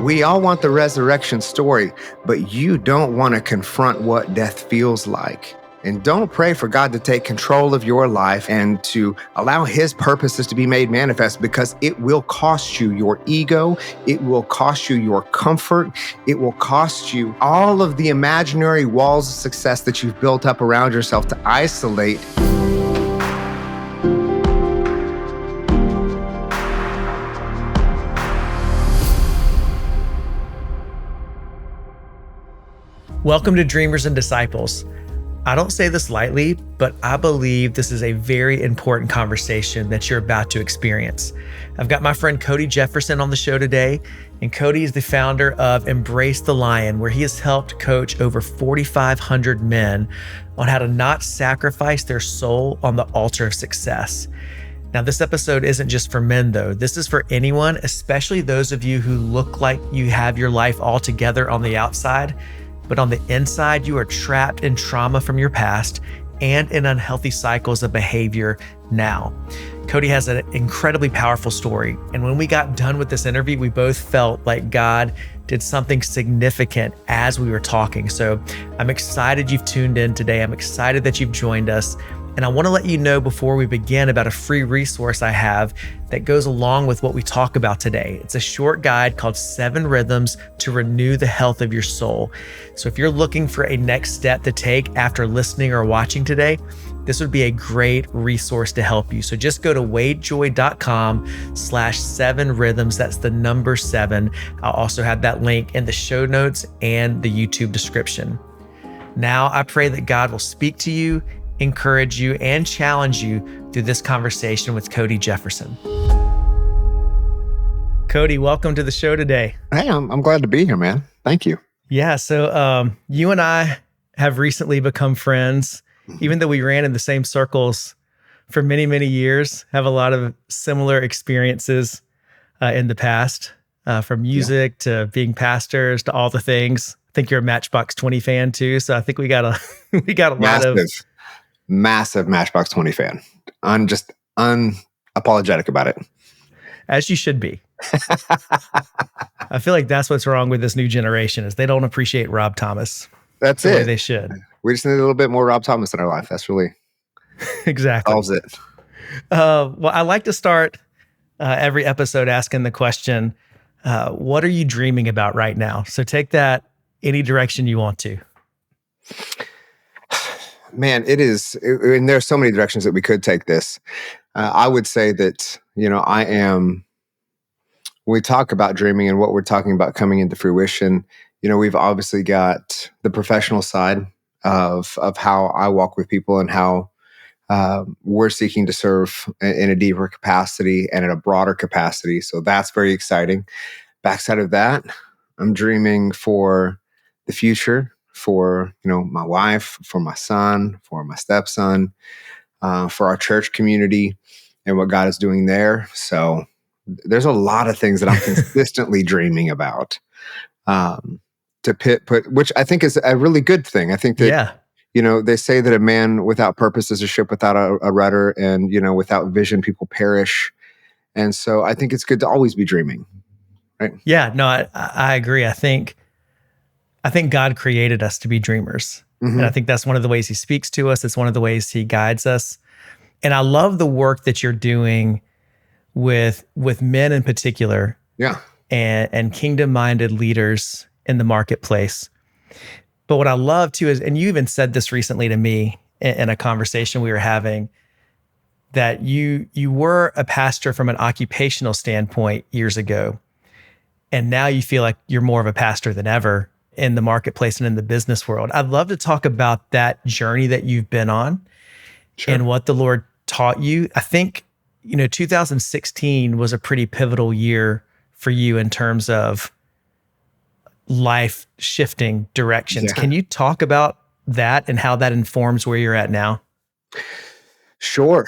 We all want the resurrection story, but you don't want to confront what death feels like. And don't pray for God to take control of your life and to allow his purposes to be made manifest, because it will cost you your ego. It will cost you your comfort. It will cost you all of the imaginary walls of success that you've built up around yourself to isolate. Welcome to Dreamers and Disciples. I don't say this lightly, but I believe this is a very important conversation that you're about to experience. I've got my friend Cody Jefferson on the show today, and Cody is the founder of Embrace the Lion, where he has helped coach over 4,500 men on how to not sacrifice their soul on the altar of success. Now, this episode isn't just for men, though. This is for anyone, especially those of you who look like you have your life all together on the outside, but on the inside, you are trapped in trauma from your past and in unhealthy cycles of behavior now. Cody has an incredibly powerful story. And when we got done with this interview, we both felt like God did something significant as we were talking. So I'm excited you've tuned in today. I'm excited that you've joined us. And I want to let you know before we begin about a free resource I have that goes along with what we talk about today. It's a short guide called 7 Rhythms to Renew the Health of Your Soul. So if you're looking for a next step to take after listening or watching today, this would be a great resource to help you. So just go to wadejoye.com/7 rhythms. That's the number 7. I'll also have that link in the show notes and the YouTube description. Now, I pray that God will speak to you, encourage you, and challenge you through this conversation with Cody Jefferson. Cody, welcome to the show today. Hey, I'm glad to be here, man. Thank you. Yeah, so you and I have recently become friends, even though we ran in the same circles for many, many years, have a lot of similar experiences in the past, from music to being pastors to all the things. I think you're a Matchbox 20 fan too, so I think we got a lot of... Massive Matchbox 20 fan. I'm just unapologetic about it. As you should be. I feel like that's what's wrong with this new generation, is they don't appreciate Rob Thomas. That's the it. way they should. We just need a little bit more Rob Thomas in our life. That's really exactly solves it. Well, I like to start every episode asking the question, what are you dreaming about right now? So take that any direction you want to. Man, and there are so many directions that we could take this. I would say that, when we talk about dreaming and what we're talking about coming into fruition, we've obviously got the professional side of how I walk with people and how we're seeking to serve in a deeper capacity and in a broader capacity. So that's very exciting. Backside of that, I'm dreaming for the future, for my wife, for my son, for my stepson, for our church community and what God is doing there. So there's a lot of things that I'm consistently dreaming about, to put, which I think is a really good thing. I think that, they say that a man without purpose is a ship without a rudder, and, without vision, people perish. And so I think it's good to always be dreaming. Right? Yeah, no, I agree. I think God created us to be dreamers. Mm-hmm. And I think that's one of the ways he speaks to us. It's one of the ways he guides us. And I love the work that you're doing with men in particular. Yeah. And kingdom-minded leaders in the marketplace. But what I love too is, and you even said this recently to me in a conversation we were having, that you were a pastor from an occupational standpoint years ago. And now you feel like you're more of a pastor than ever in the marketplace and in the business world. I'd love to talk about that journey that you've been on. Sure. And what the Lord taught you. I think, 2016 was a pretty pivotal year for you in terms of life shifting directions. Yeah. Can you talk about that and how that informs where you're at now? Sure.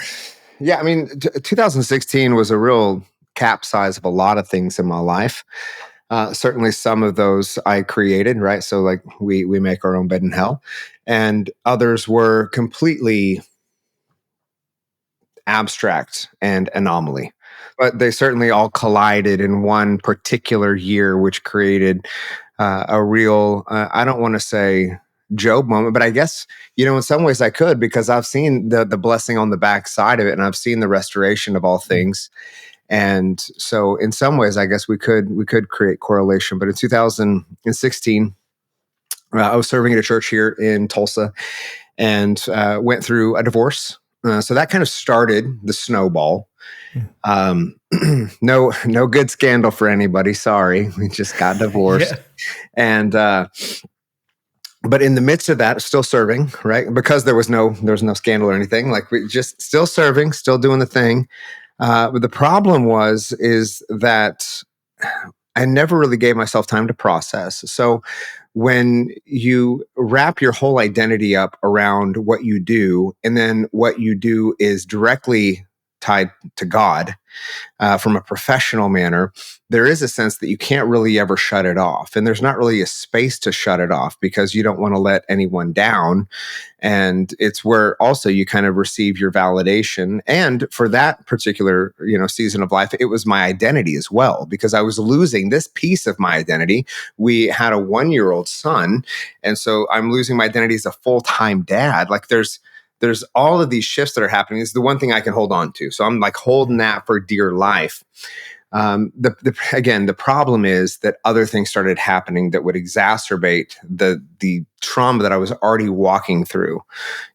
Yeah. 2016 was a real capsize of a lot of things in my life. Certainly some of those I created, right? So like we make our own bed in hell, and others were completely abstract and anomaly. but they certainly all collided in one particular year, which created a real, I don't want to say Job moment, but I guess, in some ways I could, because I've seen the blessing on the backside of it, and I've seen the restoration of all things. And so in some ways, I guess we could create correlation. But in 2016, I was serving at a church here in Tulsa, and went through a divorce. So that kind of started the snowball. No good scandal for anybody. Sorry, we just got divorced. Yeah. And but in the midst of that, still serving, right? Because there was no scandal or anything. Like, we just still serving, still doing the thing. But the problem is that I never really gave myself time to process. So when you wrap your whole identity up around what you do, and then what you do is directly tied to God, from a professional manner, there is a sense that you can't really ever shut it off. And there's not really a space to shut it off, because you don't want to let anyone down. And it's where also you kind of receive your validation. And for that particular, season of life, it was my identity as well, because I was losing this piece of my identity. We had a 1-year-old son. And so I'm losing my identity as a full-time dad. Like, there's all of these shifts that are happening. This is the one thing I can hold on to. So I'm like holding that for dear life. Again, the problem is that other things started happening that would exacerbate the trauma that I was already walking through.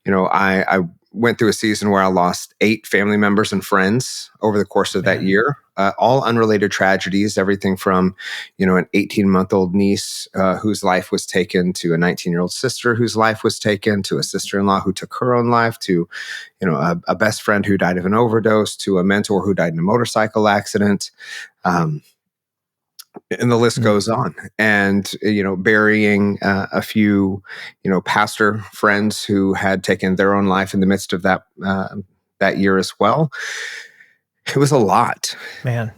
I went through a season where I lost 8 family members and friends over the course of that year, all unrelated tragedies, everything from, an 18-month-old niece whose life was taken, to a 19-year-old sister whose life was taken, to a sister-in-law who took her own life, to, a best friend who died of an overdose, to a mentor who died in a motorcycle accident. And the list goes on. And, burying a few, pastor friends who had taken their own life in the midst of that year as well. It was a lot, Man.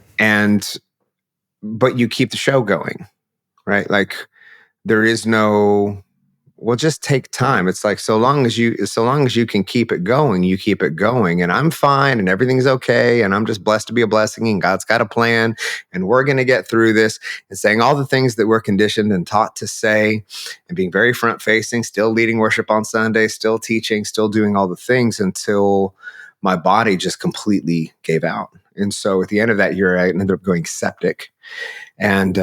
But you keep the show going, right? Like, there is no, well, just take time. It's like, so long as you can keep it going, you keep it going, and I'm fine, and everything's okay, and I'm just blessed to be a blessing, and God's got a plan, and we're going to get through this, and saying all the things that we're conditioned and taught to say, and being very front facing, still leading worship on Sunday, still teaching, still doing all the things, until my body just completely gave out. And so at the end of that year, I ended up going septic, and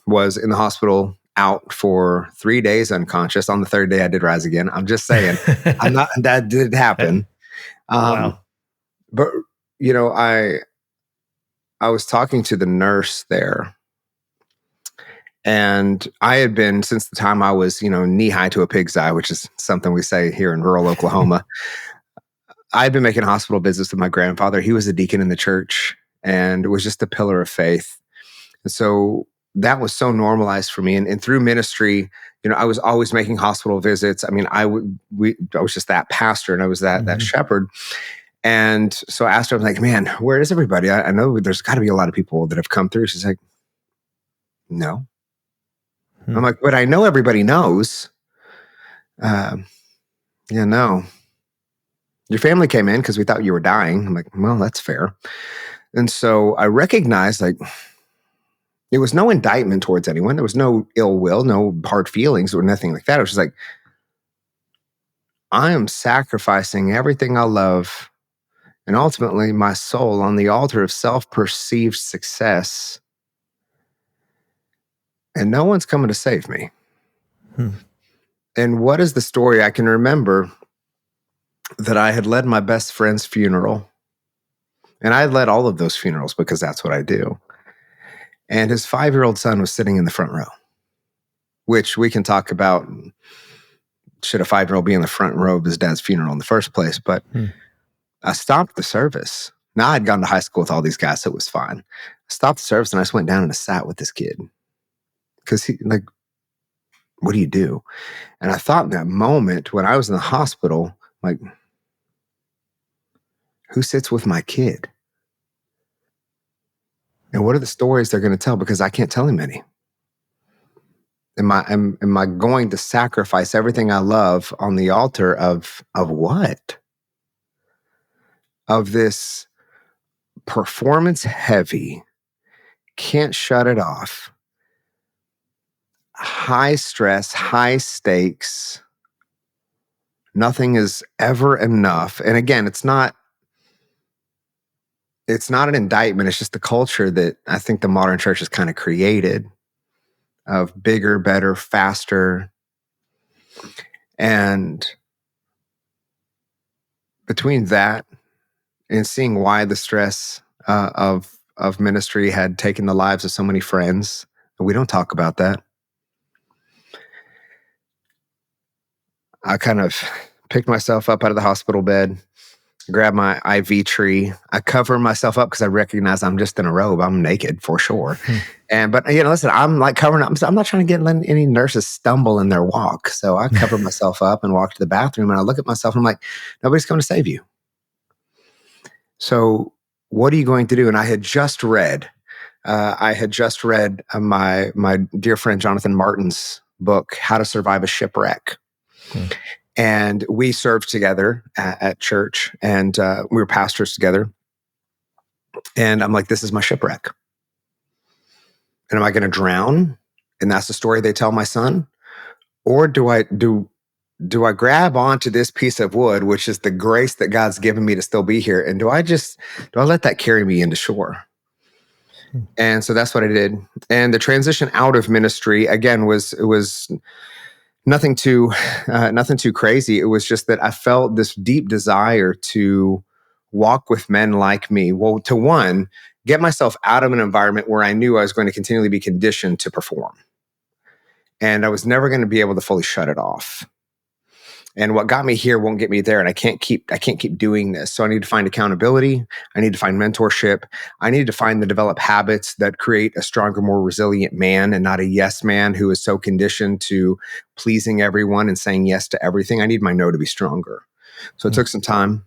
was in the hospital, out for 3 days unconscious. On the 3rd day, I did rise again. I'm just saying, that did happen. Wow. But, I was talking to the nurse there, and I had been, since the time I was, knee high to a pig's eye, which is something we say here in rural Oklahoma. I'd been making hospital visits with my grandfather. He was a deacon in the church and was just a pillar of faith. And so that was so normalized for me. And through ministry, I was always making hospital visits. I mean, I was just that pastor, and I was that shepherd. And so I asked her, I was like, man, where is everybody? I know there's got to be a lot of people that have come through. She's like, no. I'm like, but I know everybody knows. Yeah, no. Your family came in because we thought you were dying. I'm like, well, that's fair. And so I recognized, like, it was no indictment towards anyone. There was no ill will, no hard feelings, or nothing like that. It was just like, I am sacrificing everything I love, and ultimately my soul, on the altar of self-perceived success. And no one's coming to save me. And what is the story? I can remember that I had led my best friend's funeral. And I had led all of those funerals because that's what I do. And his 5-year-old son was sitting in the front row, which we can talk about. Should a 5-year-old be in the front row of his dad's funeral in the first place? But I stopped the service. Now, I'd gone to high school with all these guys, so it was fine. I stopped the service and I just went down and I sat with this kid. Because he, like, what do you do? And I thought in that moment, when I was in the hospital, like, who sits with my kid? And what are the stories they're going to tell? Because I can't tell him any. Am I going to sacrifice everything I love on the altar of what? Of this performance heavy, can't shut it off, high stress, high stakes. Nothing is ever enough. And again, it's not an indictment. It's just the culture that I think the modern church has kind of created of bigger, better, faster. And between that and seeing why the stress of ministry had taken the lives of so many friends, we don't talk about that. I kind of picked myself up out of the hospital bed, grab my IV tree. I cover myself up because I recognize I'm just in a robe. I'm naked for sure. But listen, I'm like covering up. I'm not trying to get any nurses stumble in their walk. So I cover myself up and walk to the bathroom, and I look at myself and I'm like, nobody's coming to save you. So what are you going to do? And I had just read my dear friend Jonathan Martin's book, How to Survive a Shipwreck. And we served together at church, and we were pastors together. And I'm like, this is my shipwreck. And am I going to drown? And that's the story they tell my son? Or do I grab onto this piece of wood, which is the grace that God's given me to still be here? And do I let that carry me into shore? And so that's what I did. And the transition out of ministry, again, was nothing too crazy. It was just that I felt this deep desire to walk with men like me. Well, to one, get myself out of an environment where I knew I was going to continually be conditioned to perform. And I was never going to be able to fully shut it off. And what got me here won't get me there. And I can't keep doing this. So I need to find accountability. I need to find mentorship. I need to find the develop habits that create a stronger, more resilient man, and not a yes man who is so conditioned to pleasing everyone and saying yes to everything. I need my no to be stronger. So it took some time.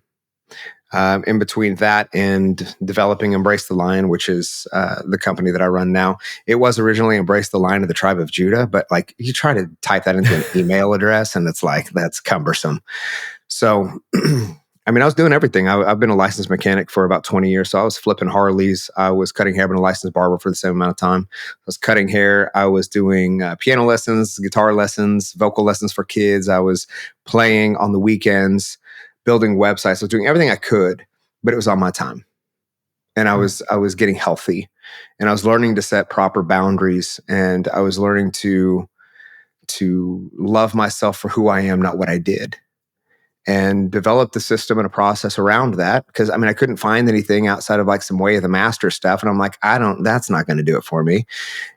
In between that and developing Embrace the Lion, which is the company that I run now. It was originally Embrace the Lion of the Tribe of Judah, but like you try to type that into an email address and it's like, that's cumbersome. So, I was doing everything. I've been a licensed mechanic for about 20 years. So I was flipping Harleys. I was cutting hair. I've been a licensed barber for the same amount of time. I was cutting hair. I was doing piano lessons, guitar lessons, vocal lessons for kids. I was playing on the weekends, building websites. I was doing everything I could, but it was on my time. And I was getting healthy, and I was learning to set proper boundaries, and I was learning to love myself for who I am, not what I did, and develop the system and a process around that. Because I couldn't find anything outside of like some Way of the Master stuff. And I'm like, that's not going to do it for me.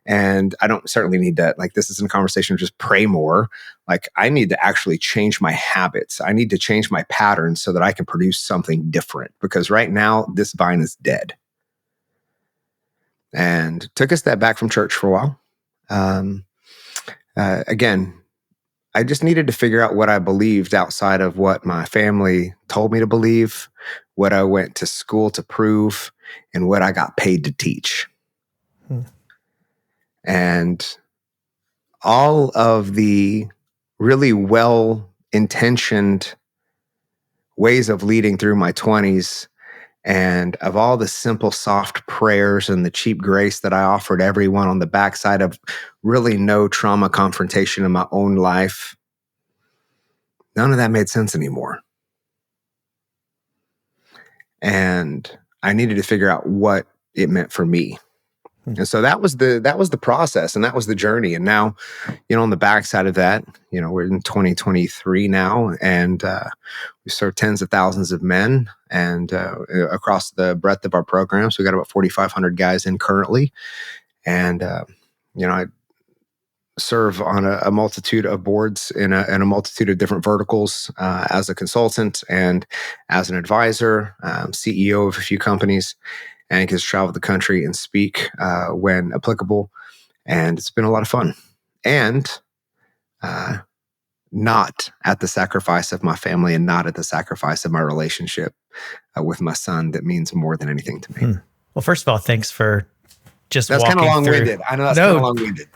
And I don't certainly need to, like, this isn't a conversation of just pray more. Like, I need to actually change my habits. I need to change my patterns so that I can produce something different, because right now this vine is dead. And took a step back from church for a while. Again, I just needed to figure out what I believed outside of what my family told me to believe, what I went to school to prove, and what I got paid to teach. And all of the really well-intentioned ways of leading through my 20s, and of all the simple, soft prayers and the cheap grace that I offered everyone on the backside of really no trauma confrontation in my own life, none of that made sense anymore. And I needed to figure out what it meant for me. And so that was the process, and that was the journey. And now, on the backside of that, we're in 2023 now, and we serve tens of thousands of men, and across the breadth of our programs, we got about 4,500 guys in currently. And I serve on a multitude of boards in a multitude of different verticals as a consultant and as an advisor, CEO of a few companies, and get to travel the country and speak when applicable. And it's been a lot of fun, and not at the sacrifice of my family, and not at the sacrifice of my relationship with my son that means more than anything to me. Well, first of all, thanks for just that's walking kind of long-winded. through. I know that's kind of long-winded.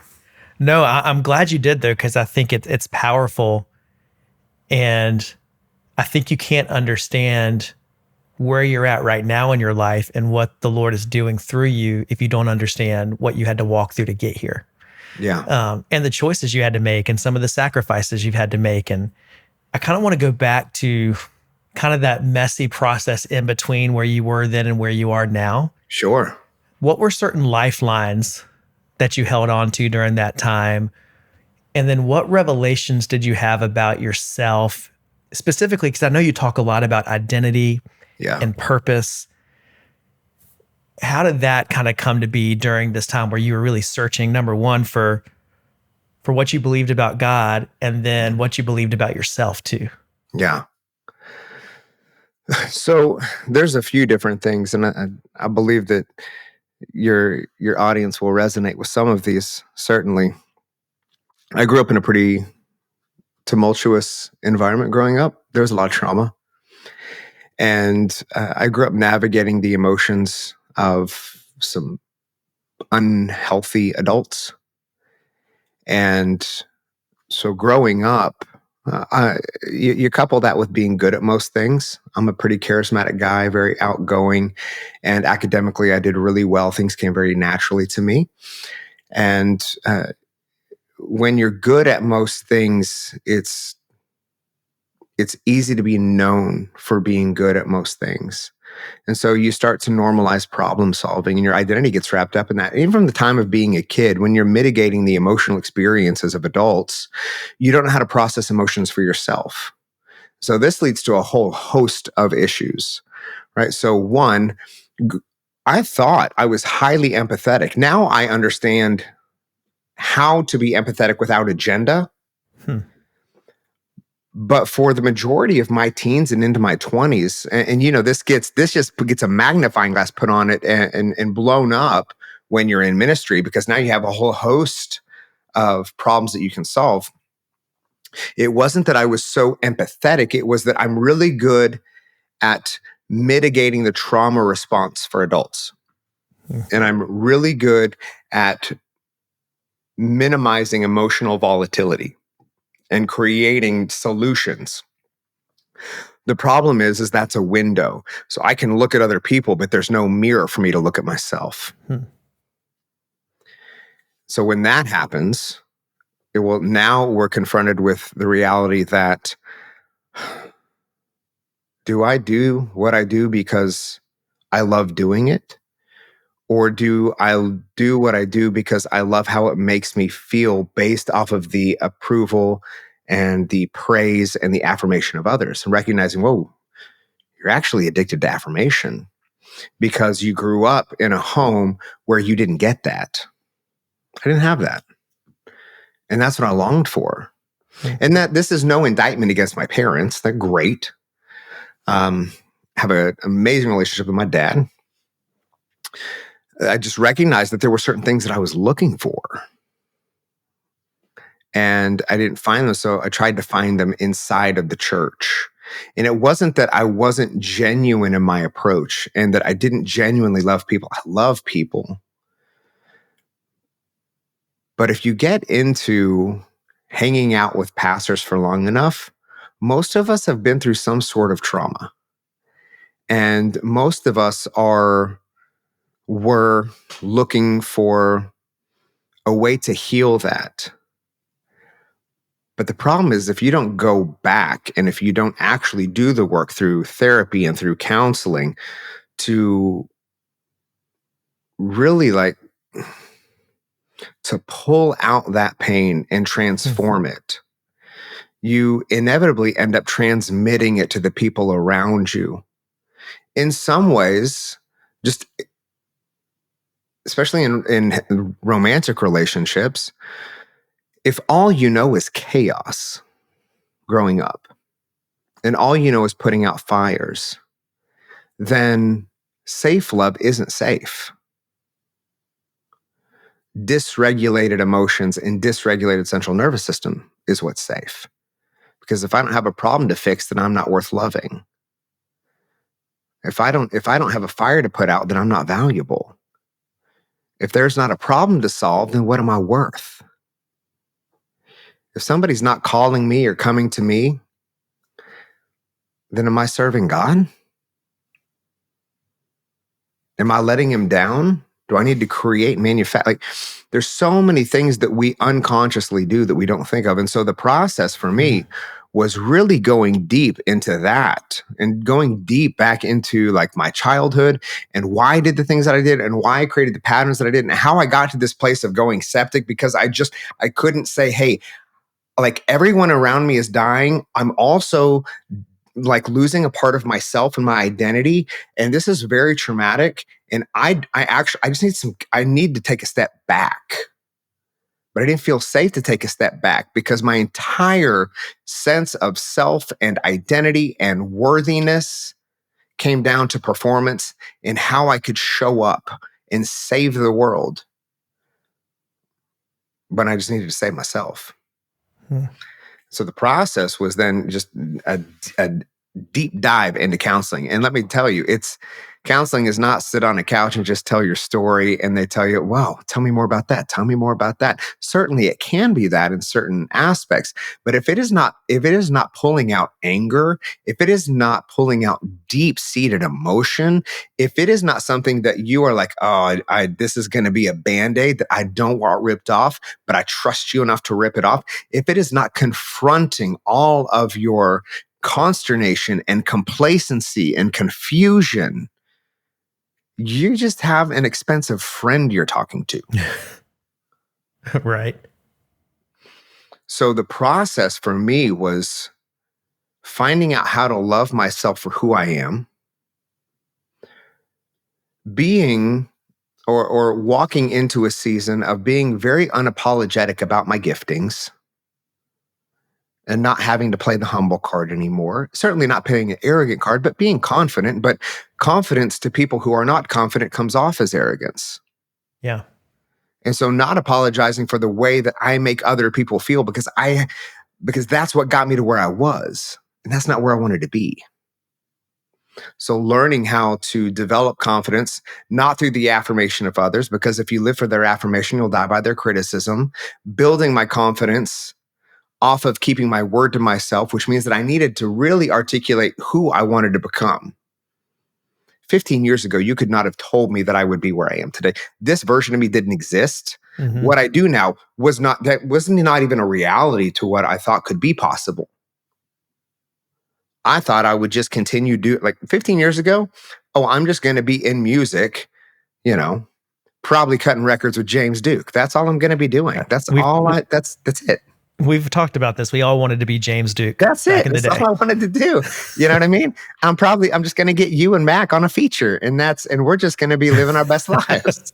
No, I'm glad you did, though, because I think it's powerful. And I think you can't understand where you're at right now in your life and what the Lord is doing through you if you don't understand what you had to walk through to get here. Yeah. And the choices you had to make and some of the sacrifices you've had to make. And I kind of want to go back to kind of that messy process in between where you were then and where you are now. Sure. What were certain lifelines that you held on to during that time? And then what revelations did you have about yourself specifically? Because I know you talk a lot about identity Yeah. and purpose. How did that kind of come to be during this time where you were really searching, number one, for what you believed about God and then what you believed about yourself too? Yeah. So there's a few different things, and I believe that your audience will resonate with some of these. Certainly, I grew up in a pretty tumultuous environment growing up. There was a lot of trauma, and I grew up navigating the emotions of some unhealthy adults. And so, growing up, you couple that with being good at most things. I'm a pretty charismatic guy, very outgoing, and academically, I did really well. Things came very naturally to me. And when you're good at most things, it's easy to be known for being good at most things. And so you start to normalize problem solving, and your identity gets wrapped up in that. Even from the time of being a kid, when you're mitigating the emotional experiences of adults, you don't know how to process emotions for yourself. So this leads to a whole host of issues, right? So one, I thought I was highly empathetic. Now I understand how to be empathetic without agenda. Hmm. But for the majority of my teens and into my 20s, and this just gets a magnifying glass put on it and blown up when you're in ministry, because now you have a whole host of problems that you can solve. It wasn't that I was so empathetic, it was that I'm really good at mitigating the trauma response for adults. And I'm really good at minimizing emotional volatility and creating solutions. The problem is that's a window. So I can look at other people, but there's no mirror for me to look at myself. So when that happens, now we're confronted with the reality that, do I do what I do because I love doing it? Or do I do what I do because I love how it makes me feel based off of the approval and the praise and the affirmation of others? And recognizing, whoa, you're actually addicted to affirmation because you grew up in a home where you didn't get that. I didn't have that. And that's what I longed for. And that this is no indictment against my parents. They're great. Have an amazing relationship with my dad. I just recognized that there were certain things that I was looking for. And I didn't find them. So I tried to find them inside of the church. And it wasn't that I wasn't genuine in my approach and that I didn't genuinely love people. I love people. But if you get into hanging out with pastors for long enough, most of us have been through some sort of trauma. And most of us were looking for a way to heal that. But the problem is, if you don't go back and if you don't actually do the work through therapy and through counseling to really to pull out that pain and transform it, you inevitably end up transmitting it to the people around you. In some ways, just especially in romantic relationships, if all you know is chaos growing up and all you know is putting out fires, then safe love isn't safe. Dysregulated emotions and dysregulated central nervous system is what's safe. Because if I don't have a problem to fix, then I'm not worth loving. If I don't have a fire to put out, then I'm not valuable. If there's not a problem to solve, then what am I worth? If somebody's not calling me or coming to me, then am I serving God? Am I letting him down? Do I need to create like there's so many things that we unconsciously do that we don't think of. And so the process for me was really going deep into that and going deep back into like my childhood and why I did the things that I did and why I created the patterns that I did and how I got to this place of going septic because I couldn't say, hey, like everyone around me is dying. I'm also like losing a part of myself and my identity. And this is very traumatic. And I need to take a step back. But I didn't feel safe to take a step back because my entire sense of self and identity and worthiness came down to performance and how I could show up and save the world. But I just needed to save myself. So the process was then just a deep dive into counseling. And let me tell you, counseling is not sit on a couch and just tell your story and they tell you, wow, tell me more about that. Tell me more about that. Certainly it can be that in certain aspects. But if it is not pulling out anger, if it is not pulling out deep-seated emotion, if it is not something that you are like, oh, this is going to be a Band-Aid that I don't want ripped off, but I trust you enough to rip it off. If it is not confronting all of your consternation and complacency and confusion, you just have an expensive friend you're talking to. Right. So the process for me was finding out how to love myself for who I am, being or walking into a season of being very unapologetic about my giftings and not having to play the humble card anymore. Certainly not playing an arrogant card, but being confident. But confidence to people who are not confident comes off as arrogance. Yeah. And so not apologizing for the way that I make other people feel because that's what got me to where I was. And that's not where I wanted to be. So learning how to develop confidence, not through the affirmation of others, because if you live for their affirmation, you'll die by their criticism. Building my confidence off of keeping my word to myself, which means that I needed to really articulate who I wanted to become. 15 years ago, you could not have told me that I would be where I am today. This version of me didn't exist. Mm-hmm. What I do now wasn't even a reality to what I thought could be possible. I thought I would just continue like 15 years ago. Oh, I'm just going to be in music, probably cutting records with James Duke. That's all I'm going to be doing. That's it. We've talked about this. We all wanted to be James Duke. That's it. That's all I wanted to do. You know what I mean? I'm just going to get you and Mac on a feature and we're just going to be living our best lives.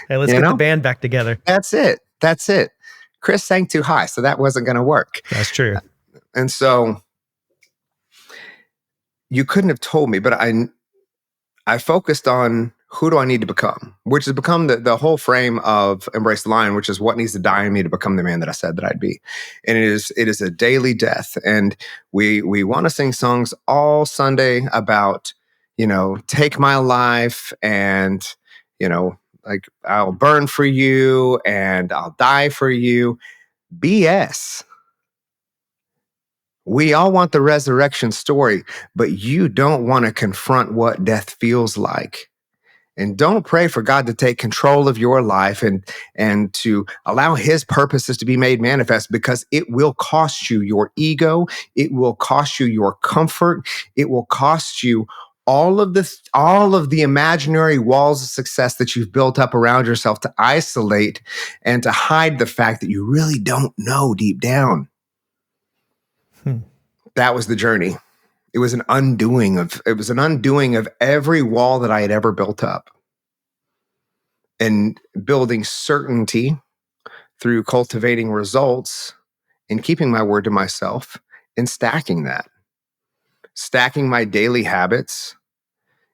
Hey, let's get the band back together. That's it. Chris sang too high, so that wasn't going to work. That's true. And so you couldn't have told me, but I focused on who do I need to become, which has become the whole frame of Embrace the Lion, which is what needs to die in me to become the man that I said that I'd be. And it is a daily death. And we want to sing songs all Sunday about, take my life and, like I'll burn for you and I'll die for you. BS. We all want the resurrection story, but you don't want to confront what death feels like. And don't pray for God to take control of your life and to allow his purposes to be made manifest, because it will cost you your ego. It will cost you your comfort. It will cost you all of the imaginary walls of success that you've built up around yourself to isolate and to hide the fact that you really don't know deep down. That was the journey. It was an undoing of every wall that I had ever built up, and building certainty through cultivating results and keeping my word to myself and stacking my daily habits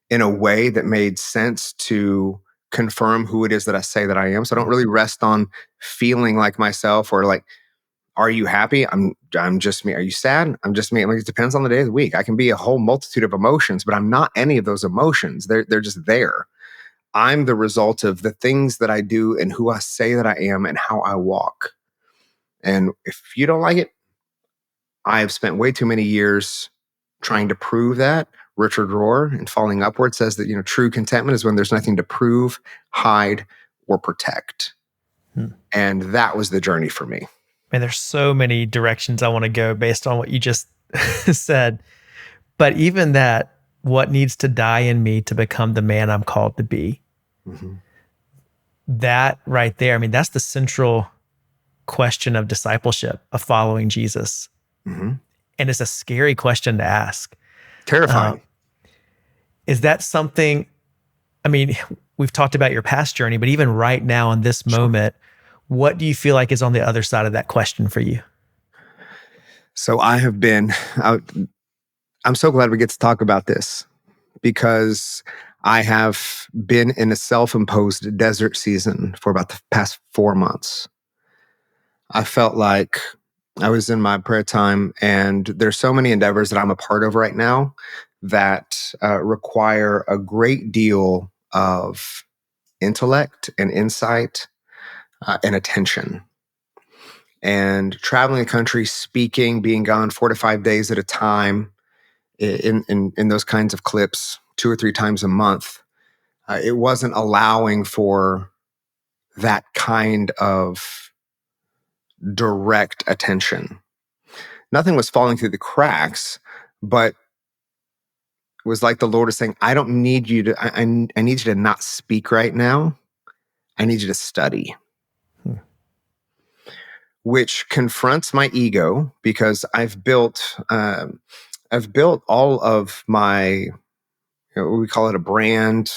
in a way that made sense to confirm who it is that I say that I am. So I don't really rest on feeling like myself or like, are you happy? I'm just me. Are you sad? I'm just me. Like, it depends on the day of the week. I can be a whole multitude of emotions, but I'm not any of those emotions. They're just there. I'm the result of the things that I do and who I say that I am and how I walk. And if you don't like it, I have spent way too many years trying to prove that Richard Rohr, in Falling Upward, says that, true contentment is when there's nothing to prove, hide, or protect. And that was the journey for me. Man, there's so many directions I want to go based on what you just said. But even that, what needs to die in me to become the man I'm called to be? That right there, that's the central question of discipleship, of following Jesus. And it's a scary question to ask. Terrifying. Is that something, we've talked about your past journey, but even right now in this moment, what do you feel like is on the other side of that question for you? So I'm so glad we get to talk about this, because I have been in a self-imposed desert season for about the past 4 months. I felt like I was in my prayer time, and there's so many endeavors that I'm a part of right now that require a great deal of intellect and insight and attention. And traveling the country, speaking, being gone 4 to 5 days at a time in those kinds of clips 2 or 3 times a month, it wasn't allowing for that kind of direct attention. Nothing was falling through the cracks, but it was like the Lord is saying, I don't need you to, I need you to not speak right now. I need you to study. Which confronts my ego, because I've built all of my, we call it a brand.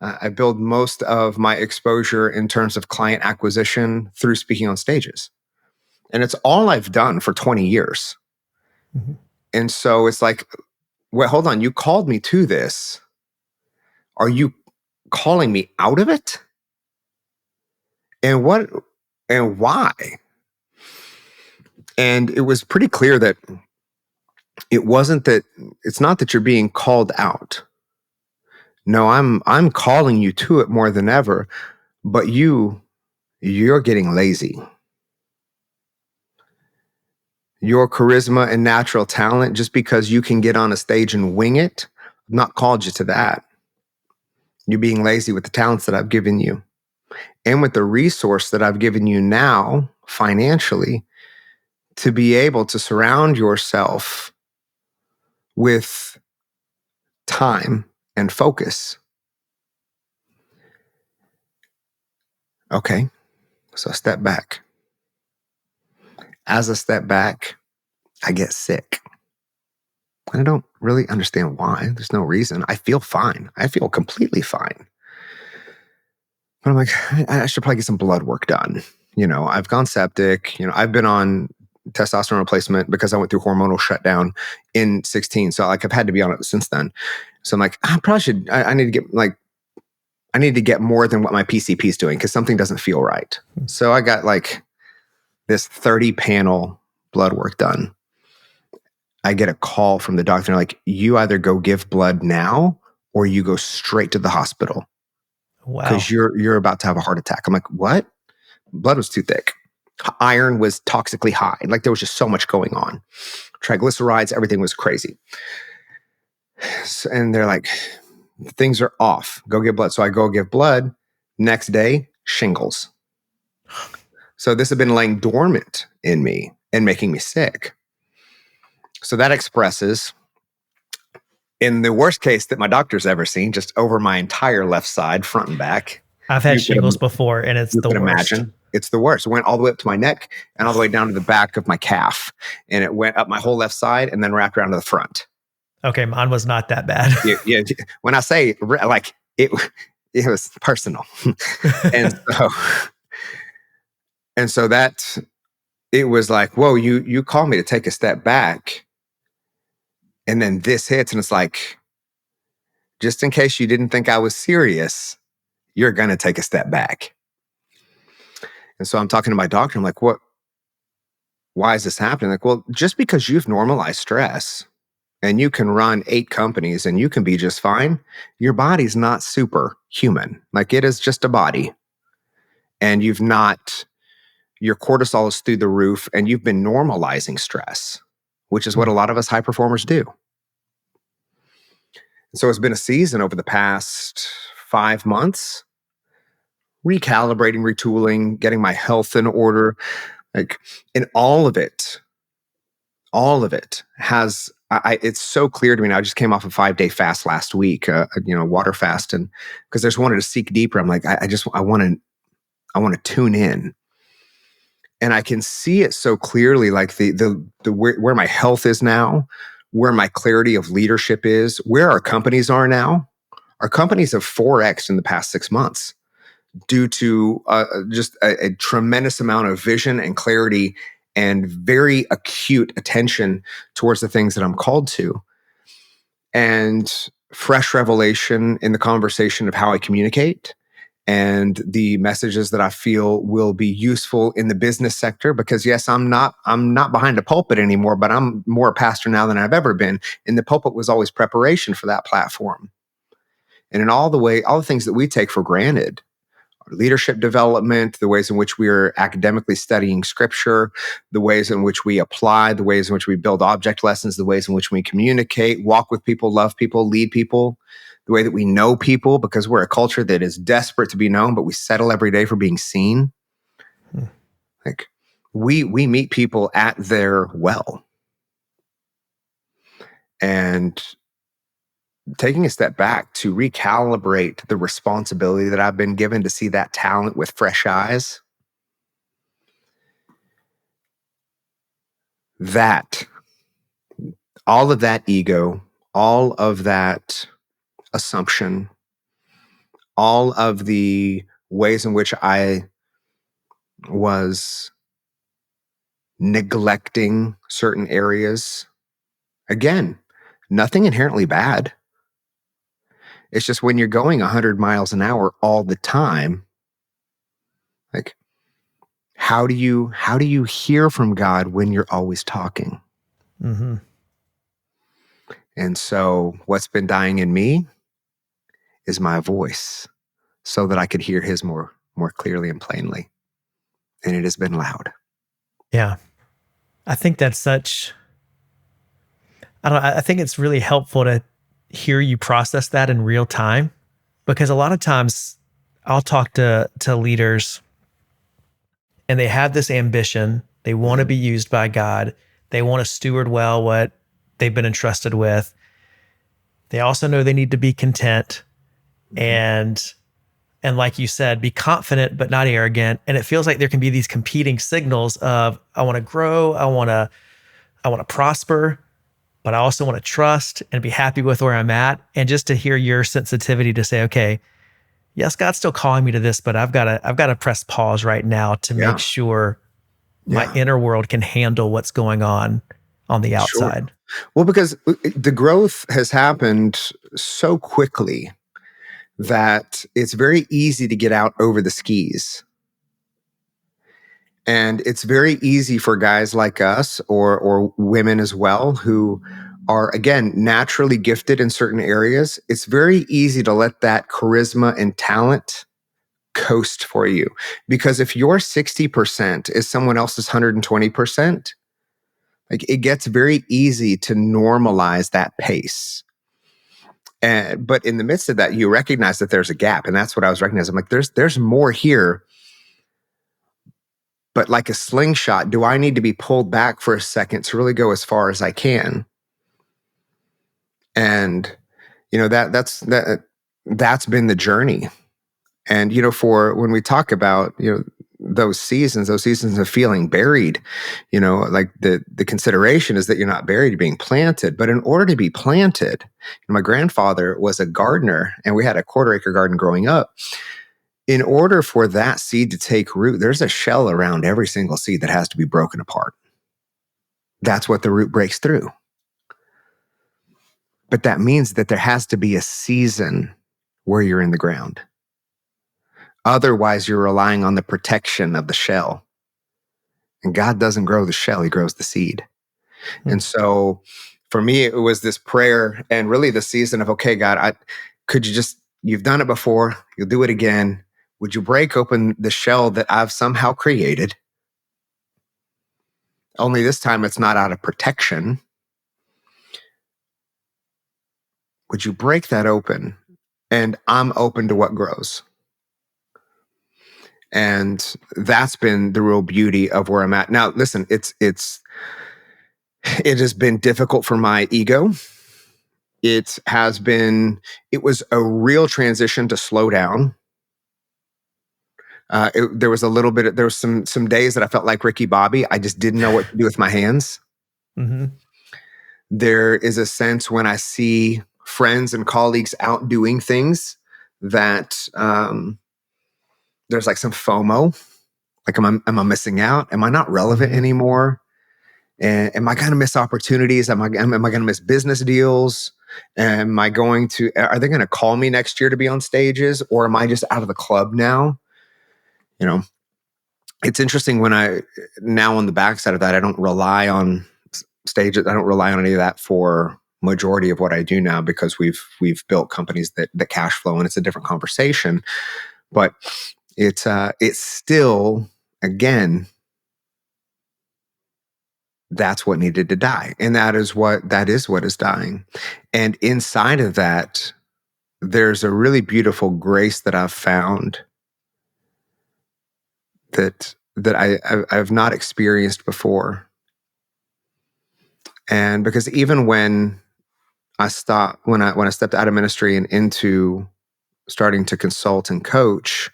I build most of my exposure in terms of client acquisition through speaking on stages. And it's all I've done for 20 years. And so it's like, well, hold on, you called me to this. Are you calling me out of it? And what and why? And it was pretty clear that it's not that you're being called out. No, I'm calling you to it more than ever, but you're getting lazy. Your charisma and natural talent, just because you can get on a stage and wing it, I've not called you to that. You're being lazy with the talents that I've given you, and with the resource that I've given you now financially, to be able to surround yourself with time and focus. Okay, so I step back. As I step back, I get sick. I don't really understand why. There's no reason. I feel fine. I feel completely fine. But I'm like, I should probably get some blood work done. I've gone septic. I've been on testosterone replacement because I went through hormonal shutdown in 16. So I've had to be on it since then. So I'm like, I probably should, I need to get more than what my PCP is doing, because something doesn't feel right. So I got this 30 panel blood work done. I get a call from the doctor, like, you either go give blood now or you go straight to the hospital. Wow. Because you're about to have a heart attack. I'm like, what? Blood was too thick. Iron was toxically high. There was just so much going on. Triglycerides, everything was crazy. And they're like, things are off. Go give blood. So I go give blood. Next day, shingles. So this had been laying dormant in me and making me sick. So that expresses, in the worst case that my doctor's ever seen, just over my entire left side, front and back. I've had shingles before, and it's the worst. Imagine. It's the worst. It went all the way up to my neck and all the way down to the back of my calf. And it went up my whole left side and then wrapped around to the front. Okay, mine was not that bad. Yeah. When I say, it was personal. and so that, it was like, whoa, you called me to take a step back. And then this hits, and it's like, just in case you didn't think I was serious, you're going to take a step back. And so I'm talking to my doctor. I'm like, what? Why is this happening? Like, well, just because you've normalized stress and you can run 8 companies and you can be just fine, your body's not superhuman. It is just a body. And your cortisol is through the roof, and you've been normalizing stress, which is what a lot of us high performers do. So it's been a season over the past 5 months, recalibrating, retooling, getting my health in order. Like, and all of it has, it's so clear to me now. I just came off a 5-day fast last week, water fast. And because I just wanted to seek deeper, I'm like, I want to tune in. And I can see it so clearly, like the where my health is now, where my clarity of leadership is, where our companies are now. Our companies have 4x in the past 6 months due to just a tremendous amount of vision and clarity and very acute attention towards the things that I'm called to, and fresh revelation in the conversation of how I communicate and the messages that I feel will be useful in the business sector. Because yes, I'm not behind a pulpit anymore, but I'm more a pastor now than I've ever been. And the pulpit was always preparation for that platform. And in all the things that we take for granted, our leadership development, the ways in which we are academically studying scripture, the ways in which we apply, the ways in which we build object lessons, the ways in which we communicate, walk with people, love people, lead people, the way that we know people, because we're a culture that is desperate to be known, but we settle every day for being seen. Like, we meet people at their well. And taking a step back to recalibrate the responsibility that I've been given to see that talent with fresh eyes, that all of that ego, all of that assumption, all of the ways in which I was neglecting certain areas, again, nothing inherently bad. It's just when you're going 100 miles an hour all the time, like, how do you hear from God when you're always talking? Mm-hmm. And so what's been dying in me is my voice, so that I could hear his more clearly and plainly. And it has been loud. Yeah. I think that's I think it's really helpful to hear you process that in real time, because a lot of times I'll talk to leaders and they have this ambition. They want to be used by God. They want to steward well what they've been entrusted with. They also know they need to be content and like you said, be confident but not arrogant. And it feels like there can be these competing signals of, I want to grow, I want to prosper, but I also want to trust and be happy with where I'm at. And just to hear your sensitivity to say, okay, yes, God's still calling me to this, but I've got to press pause right now to make sure my inner world can handle what's going on the outside. Sure. Well, because the growth has happened so quickly that it's very easy to get out over the skis. And it's very easy for guys like us, or women as well, who are, again, naturally gifted in certain areas. It's very easy to let that charisma and talent coast for you. Because if your 60% is someone else's 120%, like, it gets very easy to normalize that pace. But in the midst of that, you recognize that there's a gap. And that's what I was recognizing. I'm like, there's more here. But like a slingshot, do I need to be pulled back for a second to really go as far as I can? And that's been the journey. And for when we talk about those seasons of feeling buried, like the consideration is that you're not buried, you're being planted. But in order to be planted, my grandfather was a gardener, and we had a 1/4-acre garden growing up. In order for that seed to take root, there's a shell around every single seed that has to be broken apart. That's what the root breaks through. But that means that there has to be a season where you're in the ground. Otherwise, you're relying on the protection of the shell. And God doesn't grow the shell, he grows the seed. And so for me, it was this prayer and really the season of, okay, God, you've done it before, you'll do it again. Would you break open the shell that I've somehow created? Only this time it's not out of protection. would you break that open? And I'm open to what grows. And that's been the real beauty of where I'm at. Now, listen, it has been difficult for my ego. It was a real transition to slow down. There was some days that I felt like Ricky Bobby. I just didn't know what to do with my hands. Mm-hmm. There is a sense when I see friends and colleagues out doing things that there's like some FOMO. Like, am I missing out? Am I not relevant anymore? And am I going to miss opportunities? Am I going to miss business deals? Are they going to call me next year to be on stages, or am I just out of the club now? You know, it's interesting now on the backside of that, I don't rely on stages. I don't rely on any of that for majority of what I do now, because we've built companies that cash flow, and it's a different conversation. But it's still, again, that's what needed to die. And that is what is dying. And inside of that, there's a really beautiful grace that I've found that I've not experienced before. And because even when I stepped out of ministry and into starting to consult and coach,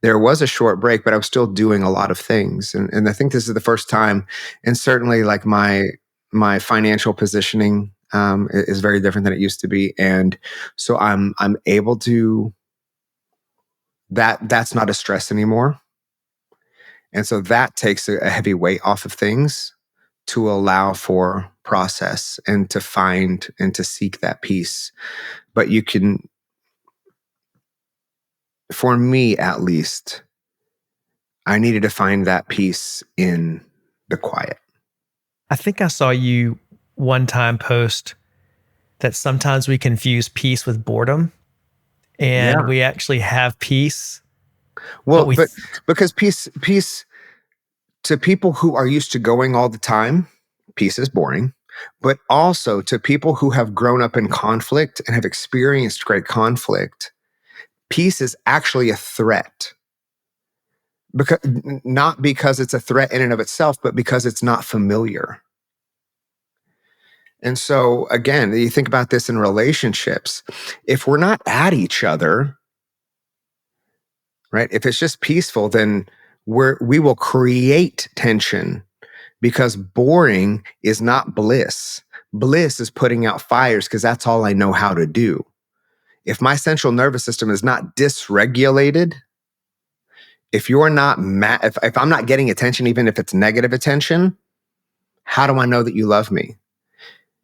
there was a short break, but I was still doing a lot of things. And I think this is the first time, and certainly like my financial positioning is very different than it used to be. And so I'm able to, that's not a stress anymore. And so that takes a heavy weight off of things to allow for process and to find and to seek that peace. But for me at least, I needed to find that peace in the quiet. I think I saw you one time post that sometimes we confuse peace with boredom, and we actually have peace. Well, but because peace to people who are used to going all the time, peace is boring. But also to people who have grown up in conflict and have experienced great conflict, peace is actually a threat. Not because it's a threat in and of itself, but because it's not familiar. And so, again, you think about this in relationships. If we're not at each other, right? If it's just peaceful, then we will create tension, because boring is not bliss. Bliss is putting out fires, because that's all I know how to do. If my central nervous system is not dysregulated, if you're not if I'm not getting attention, even if it's negative attention, how do I know that you love me?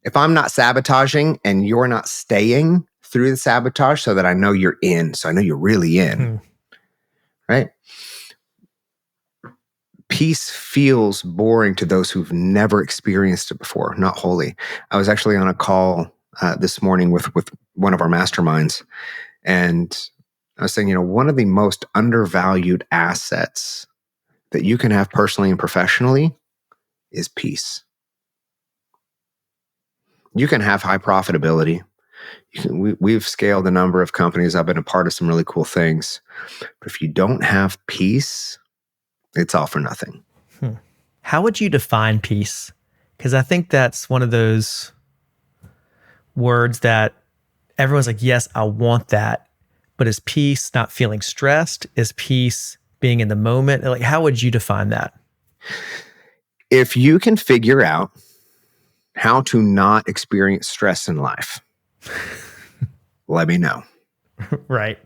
If I'm not sabotaging and you're not staying through the sabotage, so that I know you're in, so I know you're really in, right? Peace feels boring to those who've never experienced it before, not wholly. I was actually on a call this morning with one of our masterminds, and I was saying, one of the most undervalued assets that you can have personally and professionally is peace. You can have high profitability. We've scaled a number of companies. I've been a part of some really cool things. But if you don't have peace, it's all for nothing. How would you define peace? Because I think that's one of those words that everyone's like, yes, I want that. But is peace not feeling stressed? Is peace being in the moment? Like, how would you define that? If you can figure out how to not experience stress in life, let me know. Right.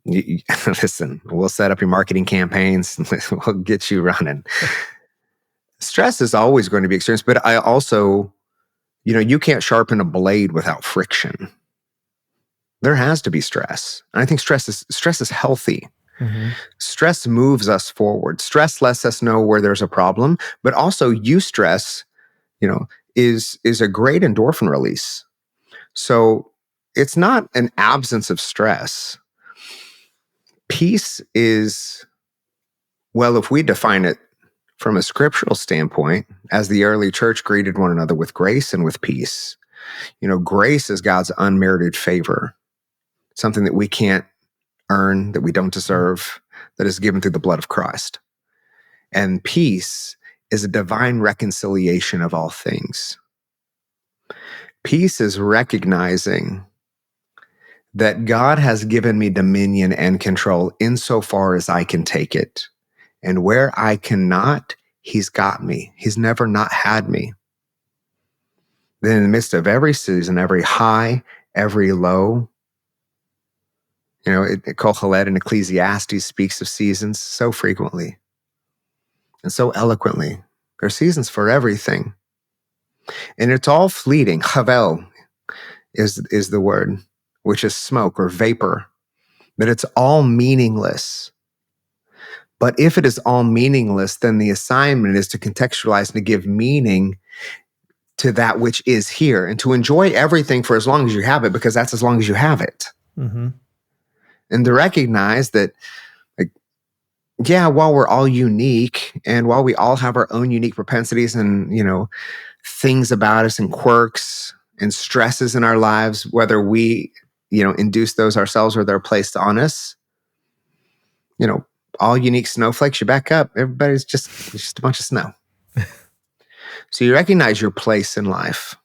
Listen, we'll set up your marketing campaigns. We'll get you running. Stress is always going to be experienced, but I also, you can't sharpen a blade without friction. There has to be stress. And I think stress is healthy. Mm-hmm. Stress moves us forward. Stress lets us know where there's a problem, but also eustress, is a great endorphin release. So it's not an absence of stress. Peace is, well, if we define it from a scriptural standpoint, as the early church greeted one another with grace and with peace, Grace is God's unmerited favor, something that we can't earn, that we don't deserve, that is given through the blood of Christ. And peace is a divine reconciliation of all things. Peace is recognizing that God has given me dominion and control insofar as I can take it. And where I cannot, he's got me. He's never not had me. Then in the midst of every season, every high, every low, Kohelet in Ecclesiastes speaks of seasons so frequently and so eloquently. There are seasons for everything. And it's all fleeting. Havel is the word, which is smoke or vapor. That it's all meaningless. But if it is all meaningless, then the assignment is to contextualize and to give meaning to that which is here and to enjoy everything for as long as you have it, because that's as long as you have it. Mm-hmm. And to recognize that, while we're all unique and while we all have our own unique propensities and, things about us and quirks and stresses in our lives, whether we, induce those ourselves or they're placed on us, all unique snowflakes, you back up, everybody's just a bunch of snow. So you recognize your place in life.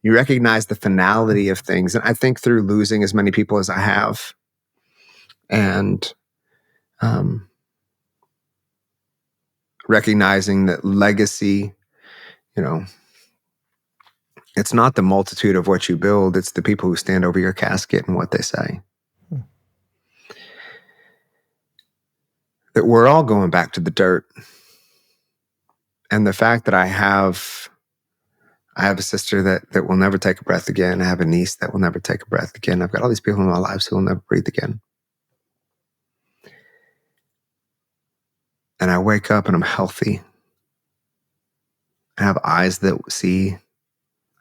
You recognize the finality of things. And I think through losing as many people as I have, and recognizing that legacy, it's not the multitude of what you build, it's the people who stand over your casket and what they say. That we're all going back to the dirt. And the fact that I have a sister that will never take a breath again. I have a niece that will never take a breath again. I've got all these people in my lives who will never breathe again. And I wake up and I'm healthy. I have eyes that see.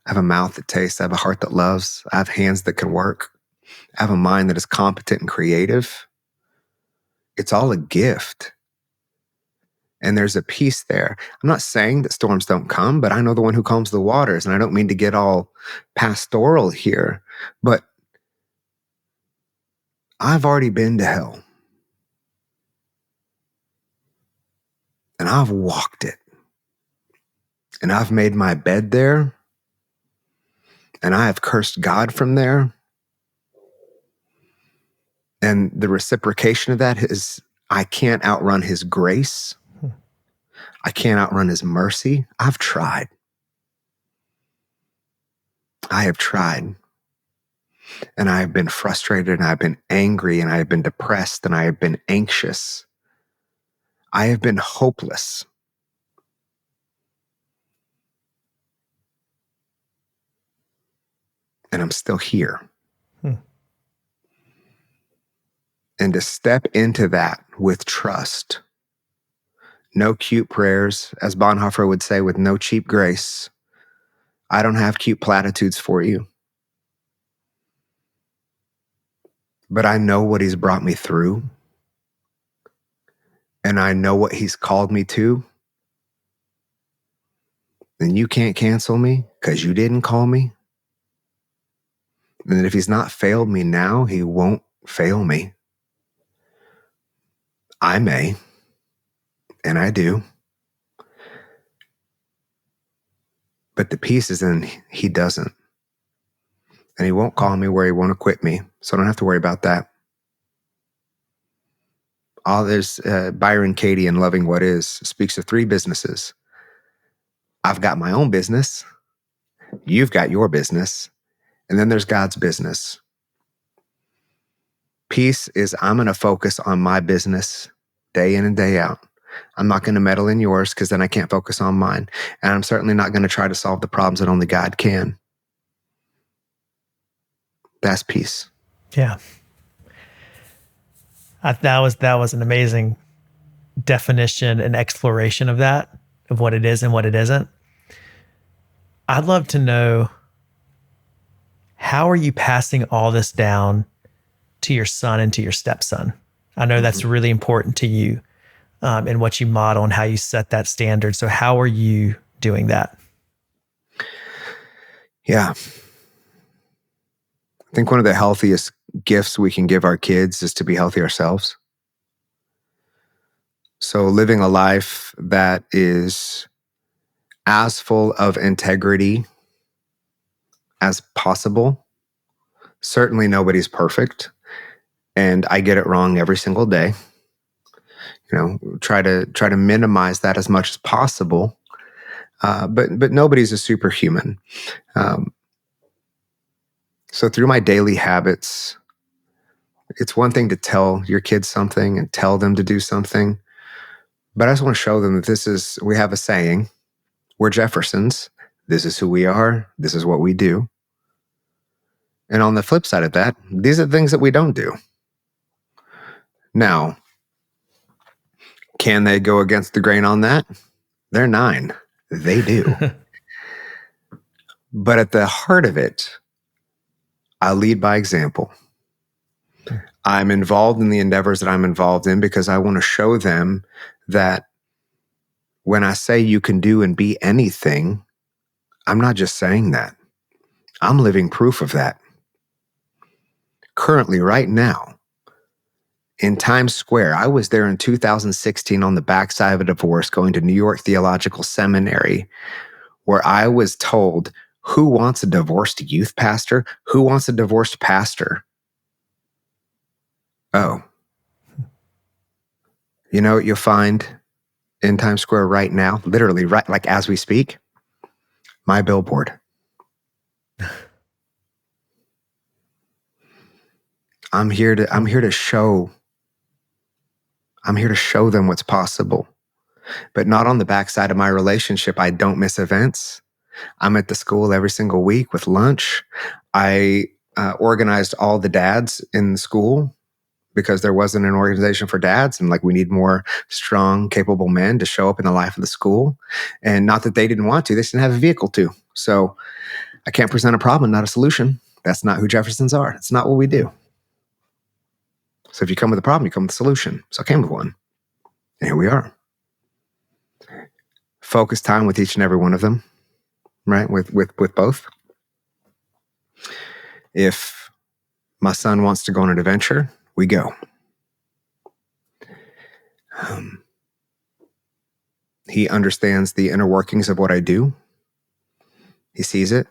I have a mouth that tastes. I have a heart that loves. I have hands that can work. I have a mind that is competent and creative. It's all a gift. And there's a peace there. I'm not saying that storms don't come, but I know the one who calms the waters. And I don't mean to get all pastoral here, but I've already been to hell. And I've walked it. And I've made my bed there. And I have cursed God from there. And the reciprocation of that is I can't outrun his grace. I can't outrun his mercy. I've tried. I have tried. And I have been frustrated, and I've been angry, and I have been depressed, and I have been anxious. I have been hopeless. And I'm still here. And to step into that with trust. No cute prayers, as Bonhoeffer would say, with no cheap grace. I don't have cute platitudes for you. But I know what he's brought me through. And I know what he's called me to. And you can't cancel me because you didn't call me. And if he's not failed me now, he won't fail me. I may, and I do. But the piece is in he doesn't. And he won't call me where he won't acquit me. So I don't have to worry about that. There's Byron Katie in Loving What Is speaks of 3 businesses. I've got my own business. You've got your business. And then there's God's business. Peace is I'm going to focus on my business day in and day out. I'm not going to meddle in yours because then I can't focus on mine. And I'm certainly not going to try to solve the problems that only God can. That's peace. Yeah. That was an amazing definition and exploration of that, of what it is and what it isn't. I'd love to know, how are you passing all this down to your son and to your stepson? I know that's really important to you, and what you model and how you set that standard. So how are you doing that? Yeah. I think one of the healthiest gifts we can give our kids is to be healthy ourselves. So living a life that is as full of integrity as possible. Certainly nobody's perfect, and I get it wrong every single day. Try to minimize that as much as possible. But nobody's a superhuman. So through my daily habits, it's one thing to tell your kids something and tell them to do something, but I just want to show them that we have a saying, we're Jeffersons. This is who we are. This is what we do. And on the flip side of that, these are the things that we don't do. Now, can they go against the grain on that? They're 9. They do. But at the heart of it, I lead by example. I'm involved in the endeavors that I'm involved in because I want to show them that when I say you can do and be anything, I'm not just saying that. I'm living proof of that. Currently, right now, in Times Square, I was there in 2016 on the backside of a divorce going to New York Theological Seminary, where I was told, who wants a divorced youth pastor? Who wants a divorced pastor? Oh. You know what you'll find in Times Square right now? Literally, right, like as we speak? My billboard. I'm here to show them what's possible. But not on the backside of my relationship. I don't miss events. I'm at the school every single week with lunch. I organized all the dads in the school because there wasn't an organization for dads, and we need more strong, capable men to show up in the life of the school. And not that they didn't want to, they just didn't have a vehicle to. So I can't present a problem, not a solution. That's not who Jeffersons are. That's not what we do. So if you come with a problem, you come with a solution. So I came with one. And here we are. Focus time with each and every one of them, right? With both. If my son wants to go on an adventure, we go. He understands the inner workings of what I do. He sees it.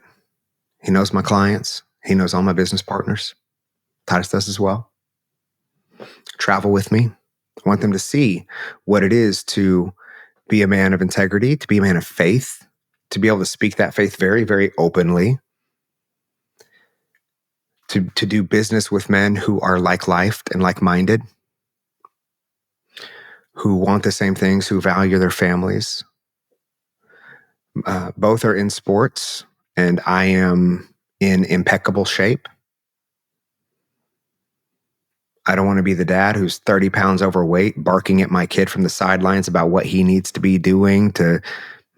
He knows my clients. He knows all my business partners. Titus does as well. Travel with me. I want them to see what it is to be a man of integrity, to be a man of faith, to be able to speak that faith very, very openly, to do business with men who are like-lifed and like-minded, who want the same things, who value their families. Both are in sports, and I am in impeccable shape. I don't want to be the dad who's 30 pounds overweight, barking at my kid from the sidelines about what he needs to be doing.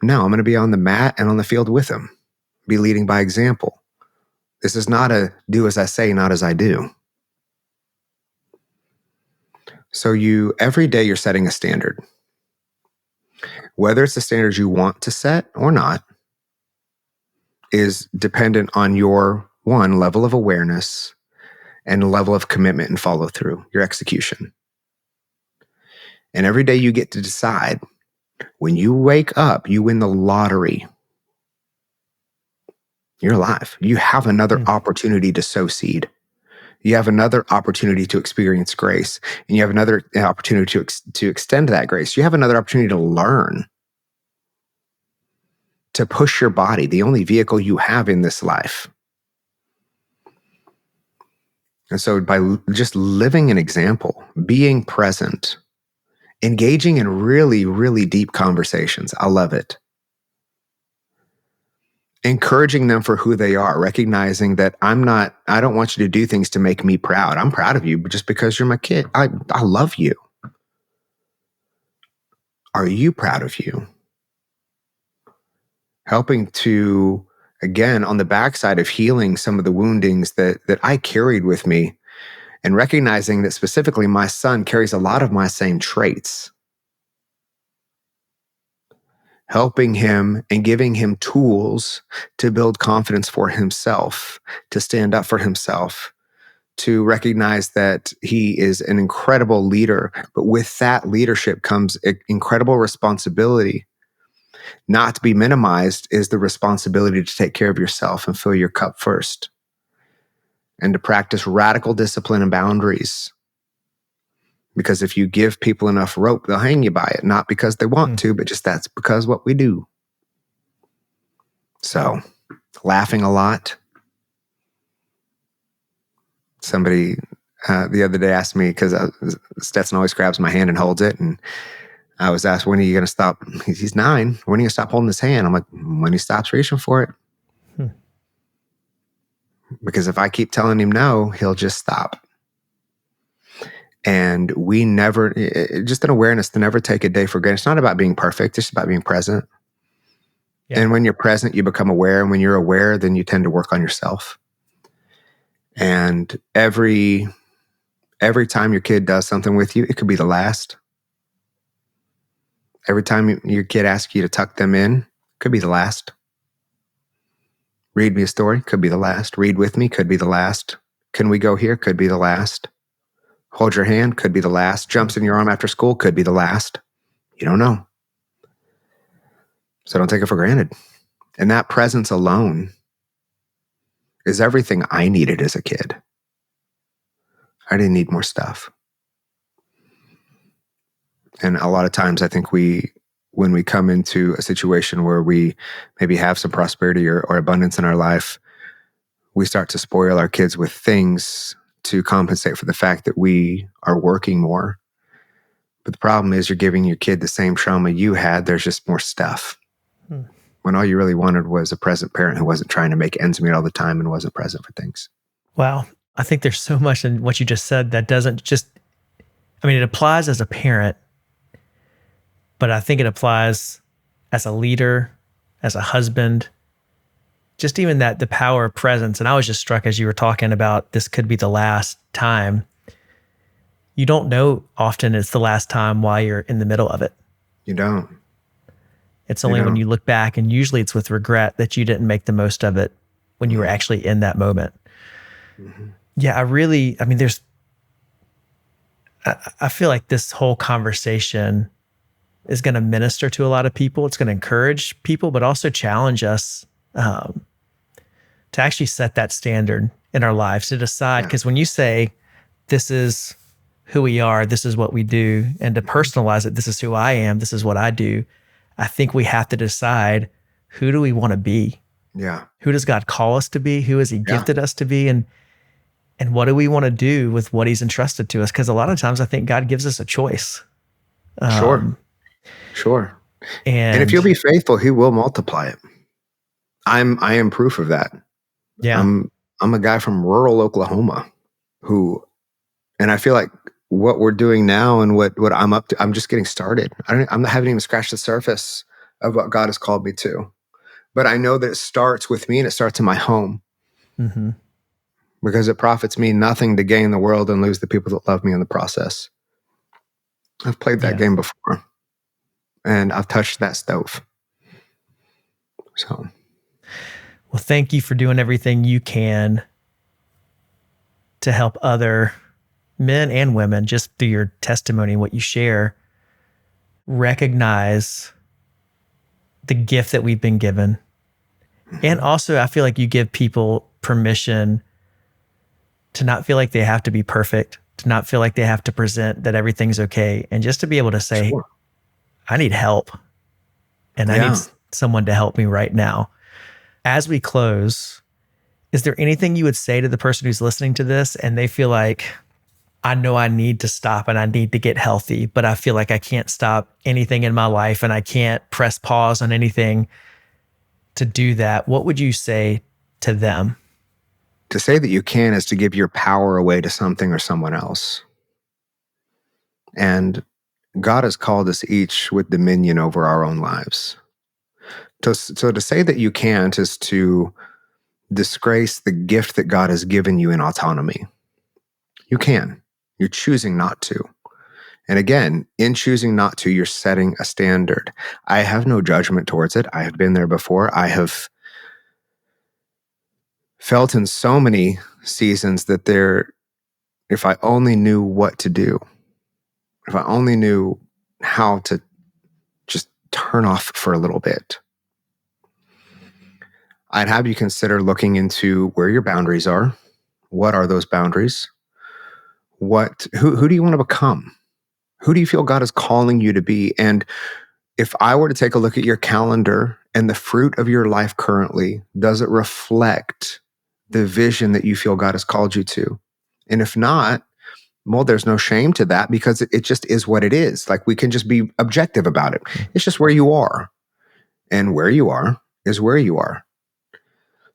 No, I'm going to be on the mat and on the field with him, be leading by example. This is not a do as I say, not as I do. So every day you're setting a standard. Whether it's the standards you want to set or not is dependent on your, one, level of awareness and level of commitment and follow through, your execution. And every day you get to decide, when you wake up, you win the lottery. You're alive. You have another opportunity to sow seed. You have another opportunity to experience grace, and you have another opportunity to extend that grace. You have another opportunity to learn, to push your body, the only vehicle you have in this life. And so by just living an example, being present, engaging in really, really deep conversations, I love it. Encouraging them for who they are, recognizing that I don't want you to do things to make me proud. I'm proud of you, but just because you're my kid. I love you. Are you proud of you? Helping to, again, on the backside of healing some of the woundings that I carried with me, and recognizing that specifically my son carries a lot of my same traits. helping him and giving him tools to build confidence for himself, to stand up for himself, to recognize that he is an incredible leader. But with that leadership comes incredible responsibility. Not to be minimized is the responsibility to take care of yourself and fill your cup first, and to practice radical discipline and boundaries. Because if you give people enough rope, they'll hang you by it, not because they want to, but just that's because what we do. So, laughing a lot. Somebody the other day asked me, because Stetson always grabs my hand and holds it, and I was asked, when are you going to stop? He's 9. When are you going to stop holding his hand? I'm like, when he stops reaching for it. Because if I keep telling him no, he'll just stop. And we never, just an awareness to never take a day for granted. It's not about being perfect. It's about being present. Yeah. And when you're present, you become aware. And when you're aware, then you tend to work on yourself. And every time your kid does something with you, it could be the last. Every time your kid asks you to tuck them in, could be the last. Read me a story, could be the last. Read with me, could be the last. Can we go here? Could be the last. Hold your hand, could be the last. Jumps in your arm after school, could be the last. You don't know. So don't take it for granted. And that presence alone is everything I needed as a kid. I didn't need more stuff. And a lot of times I think when we come into a situation where we maybe have some prosperity or abundance in our life, we start to spoil our kids with things to compensate for the fact that we are working more. But the problem is you're giving your kid the same trauma you had. There's just more stuff. When all you really wanted was a present parent who wasn't trying to make ends meet all the time and wasn't present for things. Wow. I think there's so much in what you just said that doesn't just, it applies as a parent, but I think it applies as a leader, as a husband, just even that the power of presence. And I was just struck as you were talking about this could be the last time. You don't know often it's the last time while you're in the middle of it. You don't. It's only when you look back, and usually it's with regret that you didn't make the most of it when you were actually in that moment. Mm-hmm. Yeah, I feel like this whole conversation is going to minister to a lot of people. It's going to encourage people, but also challenge us to actually set that standard in our lives, to decide. Because when you say, this is who we are, this is what we do, and to personalize it, this is who I am, this is what I do, I think we have to decide, who do we want to be? Yeah. Who does God call us to be? Who has he gifted us to be? And what do we want to do with what he's entrusted to us? Because a lot of times I think God gives us a choice. Sure. And if you'll be faithful, he will multiply it. I am proof of that. Yeah. I'm a guy from rural Oklahoma and I feel like what we're doing now and what I'm up to, I'm just getting started. I haven't even scratched the surface of what God has called me to. But I know that it starts with me and it starts in my home. Mm-hmm. Because it profits me nothing to gain the world and lose the people that love me in the process. I've played that game before. And I've touched that stove. So. Well, thank you for doing everything you can to help other men and women, just through your testimony and what you share, recognize the gift that we've been given. And also, I feel like you give people permission to not feel like they have to be perfect, to not feel like they have to present that everything's okay, and just to be able to say, I need help, and I need someone to help me right now. As we close, is there anything you would say to the person who's listening to this and they feel like, I know I need to stop and I need to get healthy, but I feel like I can't stop anything in my life and I can't press pause on anything to do that? What would you say to them? To say that you can is to give your power away to something or someone else. And God has called us each with dominion over our own lives. So to say that you can't is to disgrace the gift that God has given you in autonomy. You can. You're choosing not to. And again, in choosing not to, you're setting a standard. I have no judgment towards it. I have been there before. I have felt in so many seasons that if I only knew what to do, if I only knew how to just turn off for a little bit, I'd have you consider looking into where your boundaries are. What are those boundaries? Who do you want to become? Who do you feel God is calling you to be? And if I were to take a look at your calendar and the fruit of your life currently, does it reflect the vision that you feel God has called you to? And if not, well, there's no shame to that, because it just is what it is. Like, we can just be objective about it. It's just where you are. And where you are is where you are.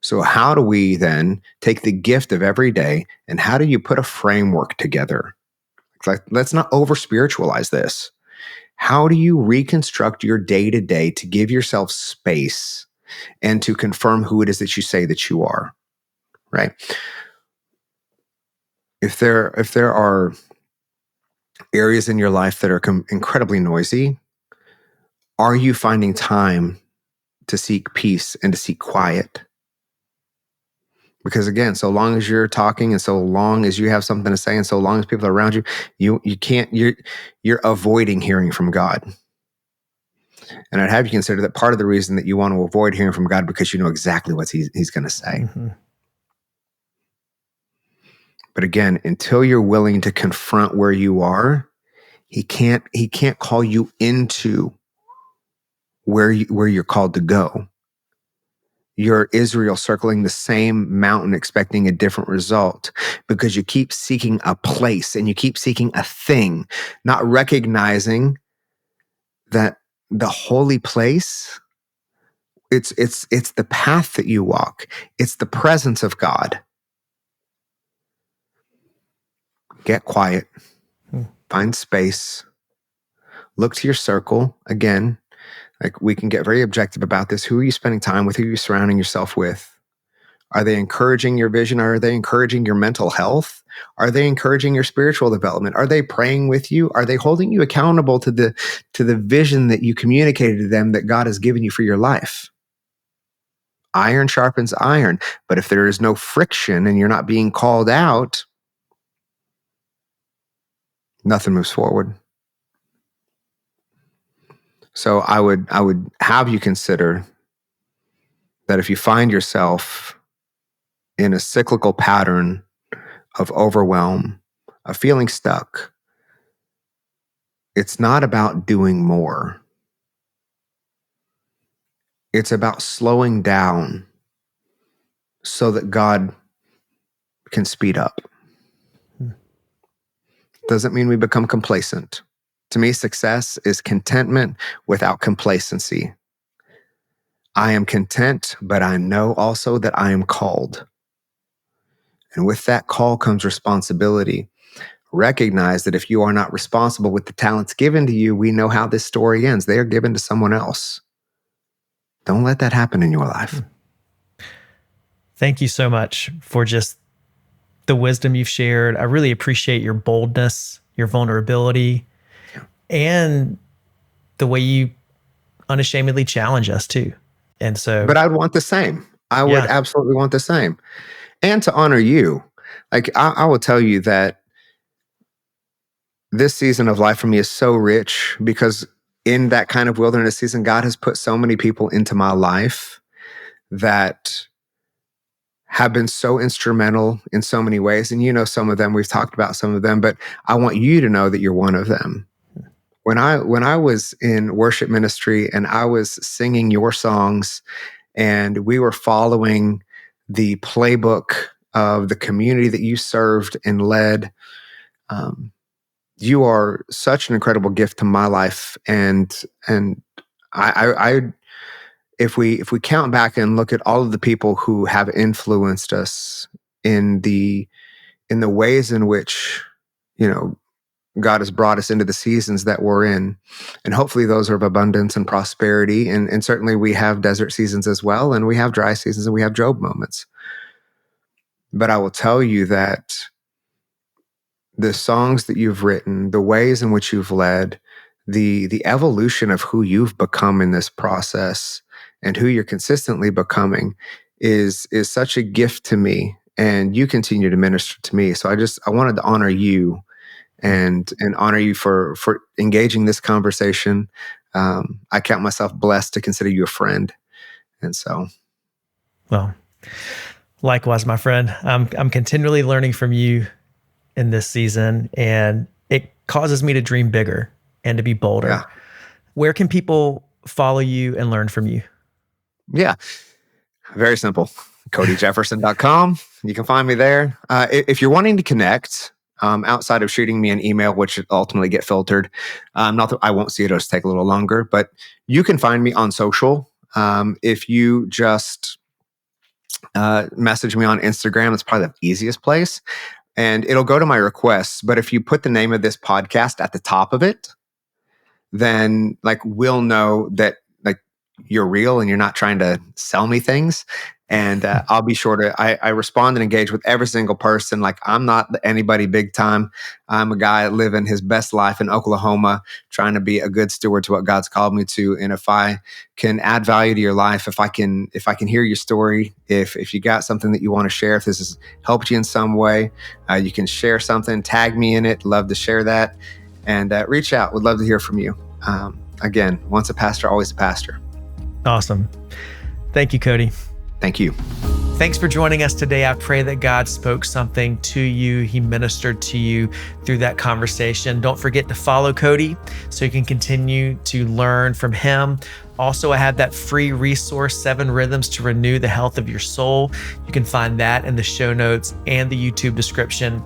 So how do we then take the gift of every day, and how do you put a framework together? Like, let's not over spiritualize this. How do you reconstruct your day to day to give yourself space and to confirm who it is that you say that you are? Right? If there are areas in your life that are incredibly noisy, are you finding time to seek peace and to seek quiet? Because again, so long as you're talking, and so long as you have something to say, and so long as people are around you, you're avoiding hearing from God. And I'd have you consider that part of the reason that you want to avoid hearing from God, because you know exactly what he's going to say. Mm-hmm. But again, until you're willing to confront where you are, he can't call you into where you're called to go. You're Israel circling the same mountain, expecting a different result, because you keep seeking a place and you keep seeking a thing, not recognizing that the holy place, it's the path that you walk. It's the presence of God. Get quiet, find space, look to your circle. Again, like, we can get very objective about this. Who are you spending time with? Who are you surrounding yourself with? Are they encouraging your vision? Are they encouraging your mental health? Are they encouraging your spiritual development? Are they praying with you? Are they holding you accountable to the vision that you communicated to them that God has given you for your life? Iron sharpens iron. But if there is no friction and you're not being called out, nothing moves forward. So I would have you consider that if you find yourself in a cyclical pattern of overwhelm, of feeling stuck, it's not about doing more. It's about slowing down so that God can speed up. Doesn't mean we become complacent. To me, success is contentment without complacency. I am content, but I know also that I am called. And with that call comes responsibility. Recognize that if you are not responsible with the talents given to you, we know how this story ends. They are given to someone else. Don't let that happen in your life. Thank you so much for just the wisdom you've shared. I really appreciate your boldness, your vulnerability, and the way you unashamedly challenge us too. And so, but I'd want the same. I would absolutely want the same. And to honor you, like, I will tell you that this season of life for me is so rich, because in that kind of wilderness season, God has put so many people into my life that have been so instrumental in so many ways. And you know some of them, we've talked about some of them, but I want you to know that you're one of them. When I was in worship ministry and I was singing your songs and we were following the playbook of the community that you served and led, you are such an incredible gift to my life. And I if we count back and look at all of the people who have influenced us in the ways in which, you know, God has brought us into the seasons that we're in, and hopefully those are of abundance and prosperity. And certainly we have desert seasons as well, and we have dry seasons, and we have Job moments. But I will tell you that the songs that you've written, the ways in which you've led, the evolution of who you've become in this process and who you're consistently becoming is such a gift to me. And you continue to minister to me. So I wanted to honor you and honor you for engaging this conversation. I count myself blessed to consider you a friend. And so, Well, likewise, my friend, I'm continually learning from you in this season, and it causes me to dream bigger and to be bolder. yeah. Where can people follow you and learn from you? Yeah. Very simple. CodyJefferson.com. You can find me there. If you're wanting to connect, outside of shooting me an email, which ultimately get filtered, not that I won't see it, it'll just take a little longer, but you can find me on social. If you just message me on Instagram, it's probably the easiest place. And it'll go to my requests. But if you put the name of this podcast at the top of it, then like we'll know that like you're real and you're not trying to sell me things. And I'll be sure to, I respond and engage with every single person. Like I'm not anybody big time. I'm a guy living his best life in Oklahoma, trying to be a good steward to what God's called me to. And if I can add value to your life, if I can hear your story, if you got something that you want to share, if this has helped you in some way, you can share something, tag me in it. Love to share that. And reach out. Would love to hear from you. Again, once a pastor, always a pastor. Awesome. Thank you, Cody. Thank you. Thanks for joining us today. I pray that God spoke something to you. He ministered to you through that conversation. Don't forget to follow Cody so you can continue to learn from him. Also, I have that free resource, 7 Rhythms to Renew the Health of Your Soul. You can find that in the show notes and the YouTube description.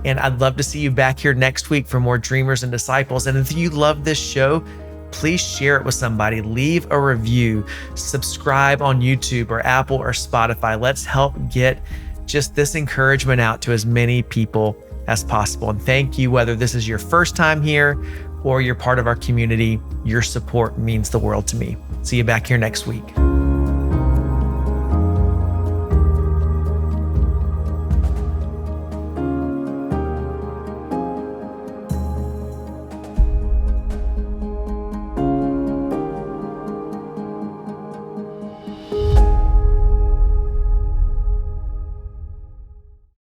And I'd love to see you back here next week for more Dreamers and Disciples. And if you love this show, please share it with somebody. Leave a review. Subscribe on YouTube or Apple or Spotify. Let's help get just this encouragement out to as many people as possible. And thank you, whether this is your first time here or you're part of our community. Your support means the world to me. See you back here next week.